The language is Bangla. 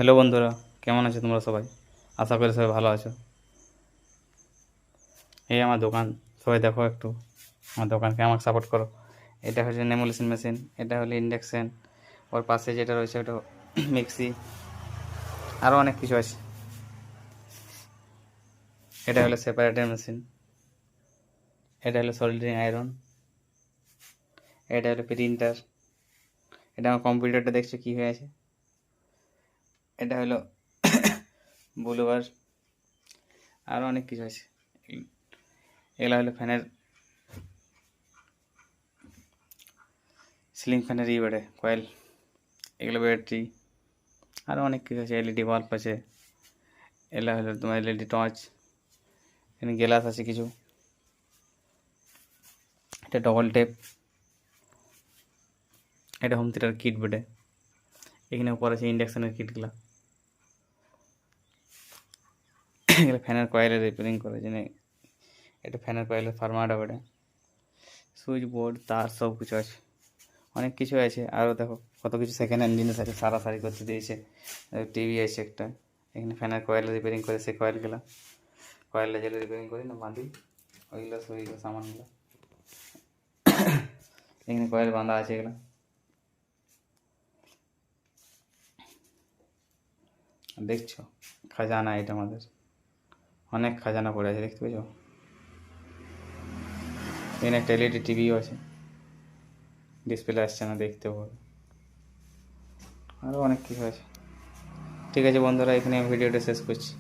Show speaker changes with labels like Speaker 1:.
Speaker 1: হ্যালো বন্ধুরা, কেমন আছো তোমরা সবাই? আশা করি সবাই ভালো আছো। এই আমার দোকান, সবাই দেখো একটু আমার দোকানকে, আমাকে সাপোর্ট করো। এটা হচ্ছে নেমোলেশন মেশিন, এটা হলো ইন্ডাকশান, ওর পাশে যেটা রয়েছে ওটা মিক্সি, আরও অনেক কিছু আছে। এটা হলো সেপারেটর মেশিন, এটা হলো সোল্ডারিং আয়রন, এটা হলো প্রিন্টার, এটা আমার কম্পিউটারটা দেখছো কী হয়ে আছে। এটা হলো বুলুবার, আরও অনেক কিছু আছে। এগুলো হলো ফ্যানের, সিলিং ফ্যানের বেড়ে কয়েল, এগুলো ব্যাটারি, আরও অনেক কিছু আছে। এলইডি বাল্ব আছে, এগুলো হলো তোমার এলইডি টর্চ, এখানে গ্লাস আছে কিছু, এটা ডবল টেপ, এটা হোম থিয়েটার কিট বেডে, এখানে উপর আছে ইন্ডাকশানের কিটগুলো, এগুলো ফ্যানের কয়েলের রিপেয়ারিং করে জেনে, এটা ফ্যানের কয়েলের ফার্মাটা বেডে, সুইচ বোর্ড তার সব কিছু আছে, অনেক কিছু আছে। আরও দেখো কত কিছু সেকেন্ড হ্যান্ড জিনিস আছে, সারি করতে দিয়েছে। টিভি আছে একটা, এখানে ফ্যানের কয়েল রিপেয়ারিং করে, সেই কয়েলটা যেটা রিপেয়ারিং করি না বাঁধি, ওইগুলো ওইগুলো সামানগুলো, এখানে কয়েল বাঁধা আছে এগুলো। দেখছো খাজানা, এটা আমাদের অনেক খাজানা পড়ে আছে, দেখতে পেয়েছো। এখানে একটা এলইডি টিভিও আছে, ডিসপ্লে আসছে না, দেখতে পাবো। আরও অনেক কিছু আছে। ঠিক আছে বন্ধুরা, এখানে আমি ভিডিওটা শেষ করছি।